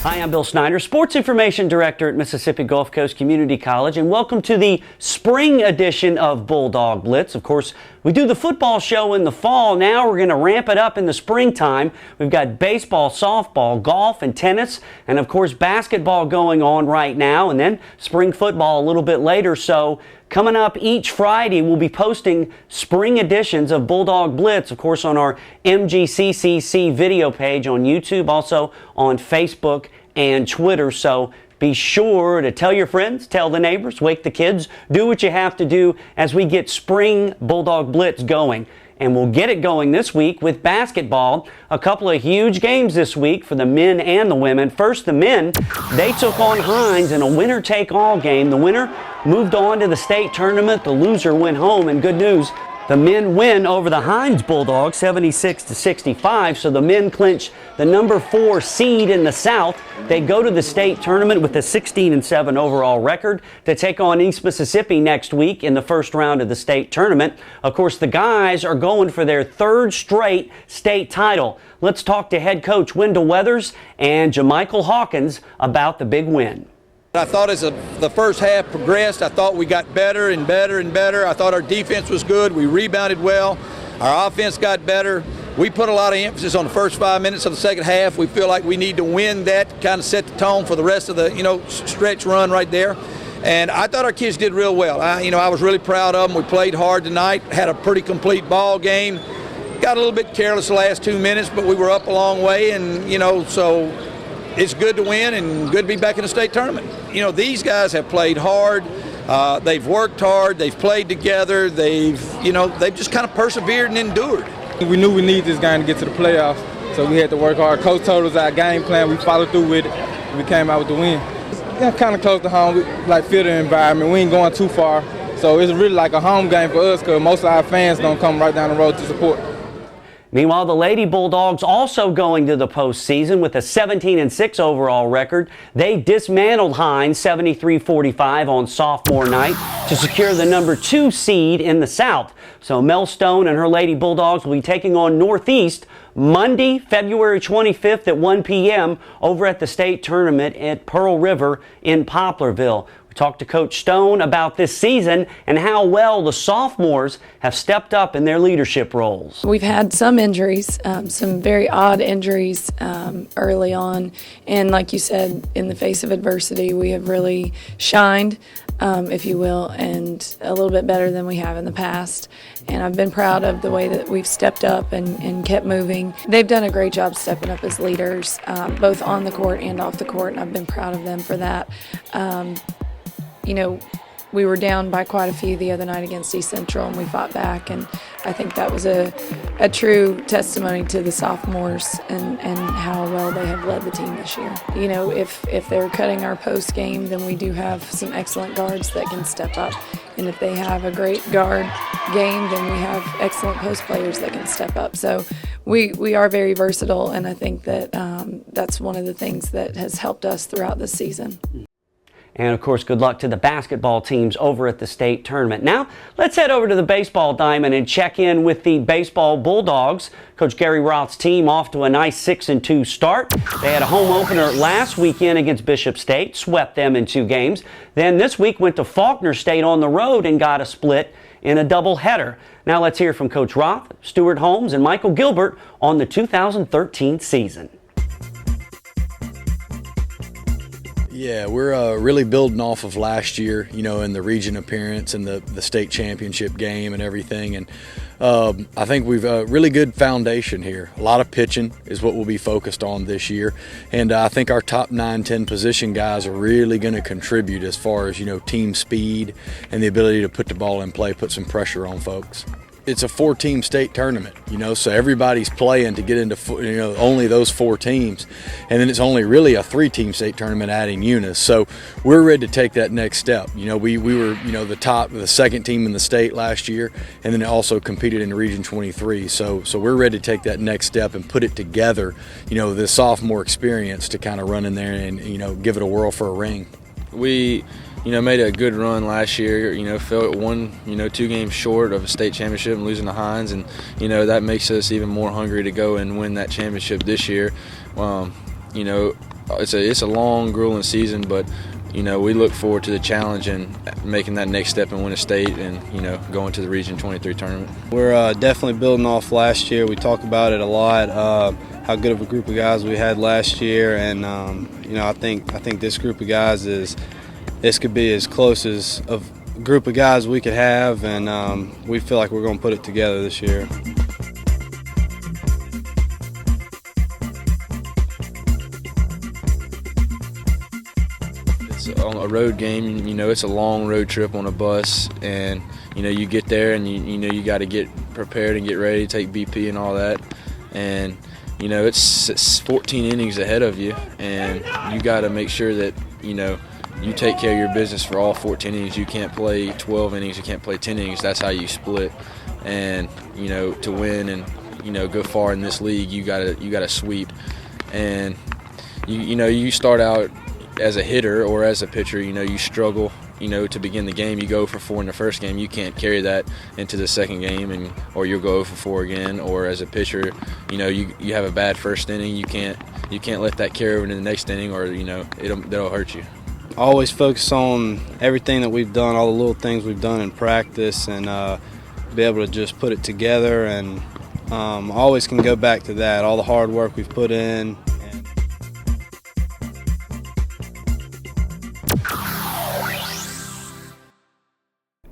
Hi, I'm Bill Snyder, Sports Information Director at Mississippi Gulf Coast Community College, and welcome to the spring edition of Bulldog Blitz. Of course, we do the football show in the fall. Now we're going to ramp it up in the springtime. We've got baseball, softball, golf, and tennis, and of course basketball going on right now, and then spring football a little bit later. So coming up each Friday, we'll be posting spring editions of Bulldog Blitz, of course, on our Mgccc video page on YouTube, also on Facebook and Twitter. So be sure to tell your friends, tell the neighbors, wake the kids, do what you have to do as we get spring Bulldog Blitz going. And we'll get it going this week with basketball. A couple of huge games this week for the men and the women. First, the men, they took on Hines in a winner-take-all game. The winner moved on to the state tournament. The loser went home, and good news, the men win over the Hines Bulldogs 76-65, so the men clinch the number 4 seed in the South. They go to the state tournament with a 16-7 overall record to take on East Mississippi next week in the first round of the state tournament. Of course, the guys are going for their 3rd straight state title. Let's talk to head coach Wendell Weathers and Jamichael Hawkins about the big win. I thought as the first half progressed, I thought we got better and better and better. I thought our defense was good. We rebounded well. Our offense got better. We put a lot of emphasis on the first 5 minutes of the second half. We feel like we need to win that, kind of set the tone for the rest of the stretch run right there. And I thought our kids did real well. I was really proud of them. We played hard tonight, had a pretty complete ball game. Got a little bit careless the last 2 minutes, but we were up a long way, and so it's good to win and good to be back in the state tournament. These guys have played hard. They've worked hard. They've played together. They've just kind of persevered and endured. We knew we needed this game to get to the playoffs, so we had to work hard. Coach told us our game plan. We followed through with it, and we came out with the win. Kind of close to home. We feel the environment. We ain't going too far, so it's really like a home game for us because most of our fans don't come right down the road to support. Meanwhile, the Lady Bulldogs also going to the postseason with a 17-6 overall record. They dismantled Hines 73-45 on sophomore night to secure the number 2 seed in the South. So Mel Stone and her Lady Bulldogs will be taking on Northeast Monday, February 25th at 1 p.m. over at the state tournament at Pearl River in Poplarville. Talked to Coach Stone about this season and how well the sophomores have stepped up in their leadership roles. We've had some injuries, some very odd injuries early on, and like you said, in the face of adversity, we have really shined, if you will, and a little bit better than we have in the past. And I've been proud of the way that we've stepped up and kept moving. They've done a great job stepping up as leaders, both on the court and off the court, and I've been proud of them for that. We were down by quite a few the other night against East Central, and we fought back, and I think that was a true testimony to the sophomores and how well they have led the team this year. If they're cutting our post game, then we do have some excellent guards that can step up, and if they have a great guard game, then we have excellent post players that can step up. So we are very versatile, and I think that that's one of the things that has helped us throughout this season. And, of course, good luck to the basketball teams over at the state tournament. Now, let's head over to the baseball diamond and check in with the baseball Bulldogs. Coach Gary Roth's team off to a nice 6-2 start. They had a home opener last weekend against Bishop State, swept them in 2 games. Then this week went to Faulkner State on the road and got a split in a doubleheader. Now let's hear from Coach Roth, Stuart Holmes, and Michael Gilbert on the 2013 season. Yeah, we're really building off of last year, in the region appearance and the state championship game and everything. And I think we've a really good foundation here. A lot of pitching is what we'll be focused on this year. And I think our top 9-10 position guys are really going to contribute as far as, team speed and the ability to put the ball in play, put some pressure on folks. It's a 4-team state tournament, so everybody's playing to get into, only those 4 teams. And then it's only really a 3-team state tournament adding Eunice. So we're ready to take that next step. We were, the second team in the state last year, and then also competed in Region 23. So we're ready to take that next step and put it together, this sophomore experience to kind of run in there and, give it a whirl for a ring. We made a good run last year, fell at 2 games short of a state championship and losing to Hines, and, that makes us even more hungry to go and win that championship this year. it's a long, grueling season, but we look forward to the challenge and making that next step and win a state and, going to the Region 23 tournament. We're definitely building off last year. We talk about it a lot, how good of a group of guys we had last year. And, I think this group of guys this could be as close as a group of guys we could have. And we feel like we're going to put it together this year. On a road game, it's a long road trip on a bus, and you get there and you got to get prepared and get ready to take BP and all that, and it's 14 innings ahead of you, and you got to make sure that you take care of your business for all 14 innings. You can't play 12 innings, you can't play 10 innings. That's how you split, and to win and go far in this league, you gotta sweep, and you start out as a hitter or as a pitcher, you struggle, to begin the game. You go for 4 in the first game. You can't carry that into the second game, or you'll go for 4 again. Or as a pitcher, you have a bad first inning. You can't let that carry over into the next inning, or that'll hurt you. Always focus on everything that we've done, all the little things we've done in practice, and be able to just put it together. And always can go back to that, all the hard work we've put in.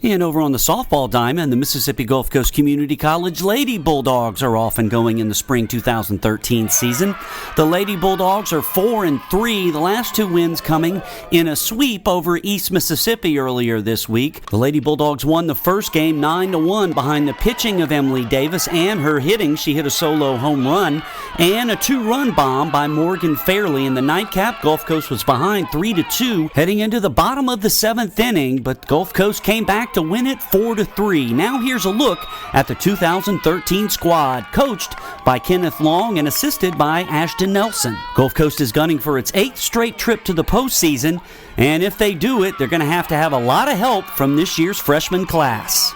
And over on the softball diamond, the Mississippi Gulf Coast Community College Lady Bulldogs are off and going in the spring 2013 season. The Lady Bulldogs are 4-3, the last 2 wins coming in a sweep over East Mississippi earlier this week. The Lady Bulldogs won the first game 9-1 behind the pitching of Emily Davis and her hitting. She hit a solo home run and a 2-run bomb by Morgan Fairley. In the nightcap, Gulf Coast was behind 3-2 heading into the bottom of the 7th inning, but Gulf Coast came back to win it 4-3. Now here's a look at the 2013 squad, coached by Kenneth Long and assisted by Ashton Nelson. Gulf Coast is gunning for its 8th straight trip to the postseason, and if they do it, they're going to have a lot of help from this year's freshman class.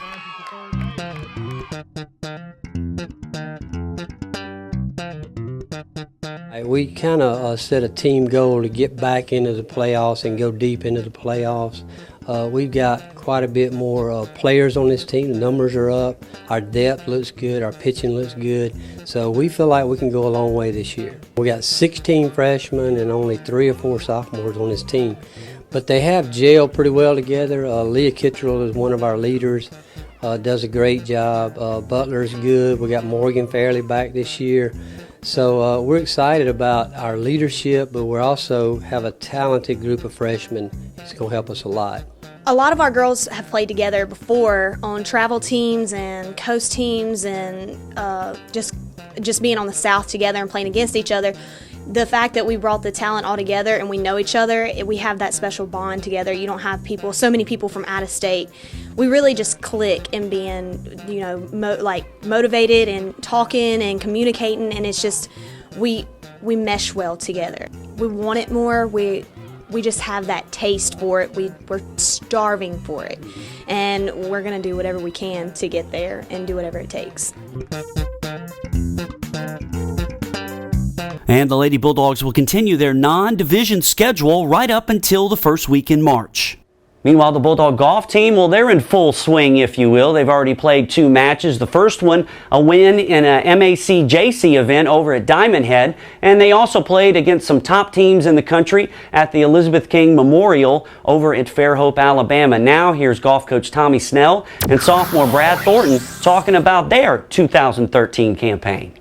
We kind of set a team goal to get back into the playoffs and go deep into the playoffs. We've got quite a bit more players on this team. The numbers are up. Our depth looks good. Our pitching looks good. So we feel like we can go a long way this year. We got 16 freshmen and only 3 or 4 sophomores on this team. But they have gelled pretty well together. Leah Kittrell is one of our leaders. Does a great job. Butler's good. We got Morgan Fairley back this year. So we're excited about our leadership, but we also have a talented group of freshmen. It's going to help us a lot. A lot of our girls have played together before on travel teams and coast teams, and just being on the South together and playing against each other. The fact that we brought the talent all together and we know each other, we have that special bond together. You don't have so many people from out of state. We really just click in being, motivated and talking and communicating, and it's just we mesh well together. We want it more. We just have that taste for it. We're starving for it, and we're gonna do whatever we can to get there and do whatever it takes. And the Lady Bulldogs will continue their non-division schedule right up until the first week in March. Meanwhile, the Bulldog golf team, well, they're in full swing, if you will. They've already played 2 matches. The first one, a win in a Mgccc event over at Diamond Head. And they also played against some top teams in the country at the Elizabeth King Memorial over at Fairhope, Alabama. Now, here's golf coach Tommy Snell and sophomore Brad Thornton talking about their 2013 campaign.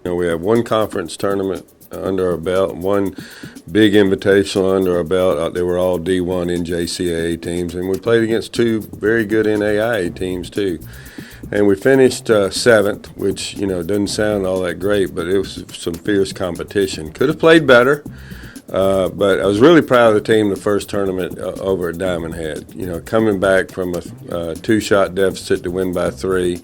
We have 1 conference tournament under our belt, 1 big invitational under our belt. They were all D1 NJCAA teams, and we played against 2 very good NAIA teams too. And we finished 7th, which doesn't sound all that great, but it was some fierce competition. Could have played better, but I was really proud of the team the first tournament over at Diamond Head. Coming back from a 2-shot deficit to win by 3.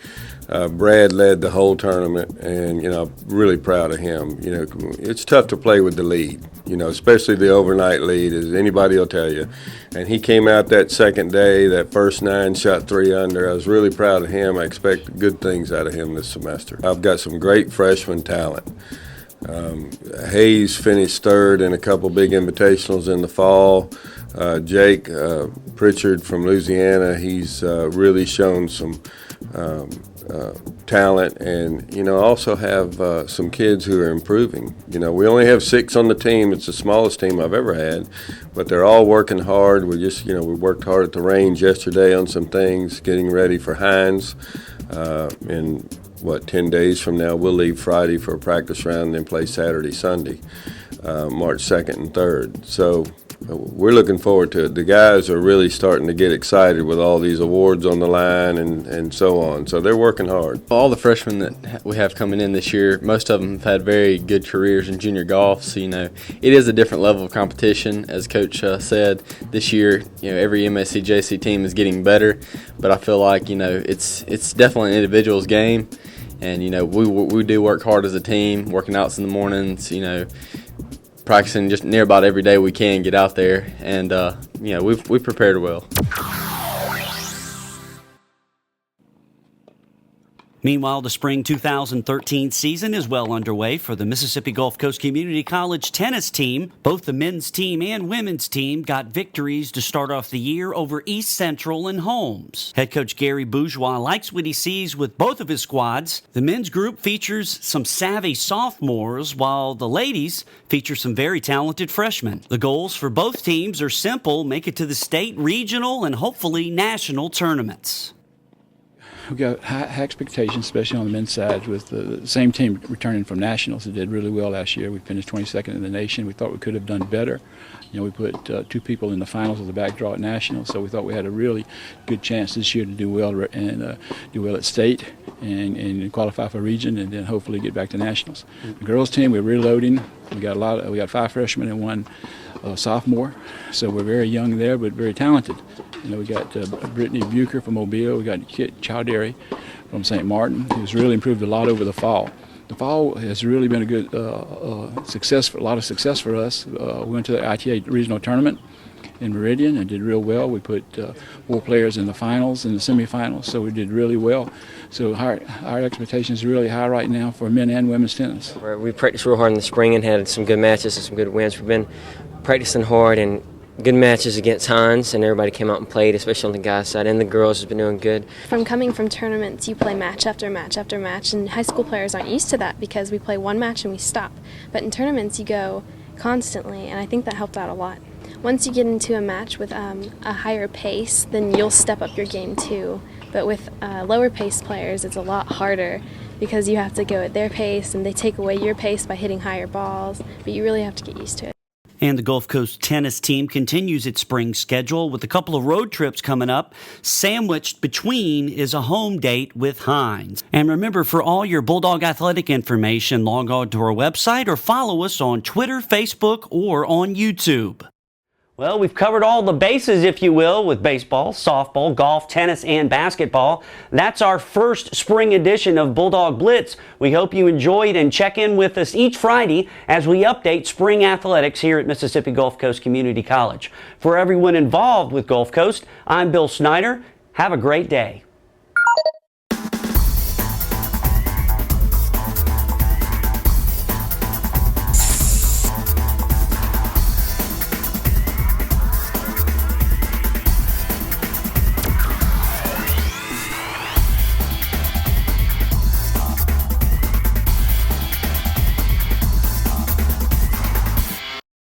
Brad led the whole tournament, and I'm really proud of him. It's tough to play with the lead, especially the overnight lead, as anybody will tell you. And he came out that second day, that first 9, shot 3 under. I was really proud of him. I expect good things out of him this semester. I've got some great freshman talent. Hayes finished third in a couple big invitationals in the fall. Jake Pritchard from Louisiana, he's really shown some talent, and also have some kids who are improving. We only have 6 on the team. It's the smallest team I've ever had, but they're all working hard. We just we worked hard at the range yesterday on some things, getting ready for Hines. In 10 days from now, we'll leave Friday for a practice round and then play Saturday, Sunday, March 2nd and 3rd. So we're looking forward to it. The guys are really starting to get excited with all these awards on the line and so on. So they're working hard. All the freshmen that we have coming in this year, most of them have had very good careers in junior golf. So, it is a different level of competition. As Coach said, this year, every MSCJC team is getting better. But I feel like, it's definitely an individual's game. And, we do work hard as a team, working outs in the mornings, practicing just near about every day we can get out there, and we've prepared well. Meanwhile, the spring 2013 season is well underway for the Mississippi Gulf Coast Community College tennis team. Both the men's team and women's team got victories to start off the year over East Central and Holmes. Head coach Gary Bourgeois likes what he sees with both of his squads. The men's group features some savvy sophomores, while the ladies feature some very talented freshmen. The goals for both teams are simple: make it to the state, regional, and hopefully national tournaments. We've got high expectations, especially on the men's side, with the same team returning from nationals that did really well last year. We finished 22nd in the nation. We thought we could have done better. We put 2 people in the finals of the back draw at nationals, so we thought we had a really good chance this year to do well and do well at state and qualify for region, and then hopefully get back to nationals. The girls team, we're reloading. We got 5 freshmen and 1 sophomore, so we're very young there, but very talented. We got Brittany Bucher from Mobile. We got Kit Chowdhury from St. Martin, who's really improved a lot over the fall. The fall has really been a good success, a lot of success for us. We went to the ITA regional tournament in Meridian and did real well. We put 4 players in the finals and the semifinals, so we did really well. So our expectations are really high right now for men and women's tennis. We practiced real hard in the spring and had some good matches and some good wins. We've been practicing hard and good matches against Hines, and everybody came out and played, especially on the guys' side, and the girls has been doing good. From coming from tournaments, you play match after match after match, and high school players aren't used to that because we play one match and we stop. But in tournaments, you go constantly, and I think that helped out a lot. Once you get into a match with a higher pace, then you'll step up your game too. But with lower pace players, it's a lot harder because you have to go at their pace, and they take away your pace by hitting higher balls, but you really have to get used to it. And the Gulf Coast tennis team continues its spring schedule with a couple of road trips coming up. Sandwiched between is a home date with Hines. And remember, for all your Bulldog athletic information, log on to our website or follow us on Twitter, Facebook, or on YouTube. Well, we've covered all the bases, if you will, with baseball, softball, golf, tennis, and basketball. That's our first spring edition of Bulldog Blitz. We hope you enjoyed, and check in with us each Friday as we update spring athletics here at Mississippi Gulf Coast Community College. For everyone involved with Gulf Coast, I'm Bill Snyder. Have a great day.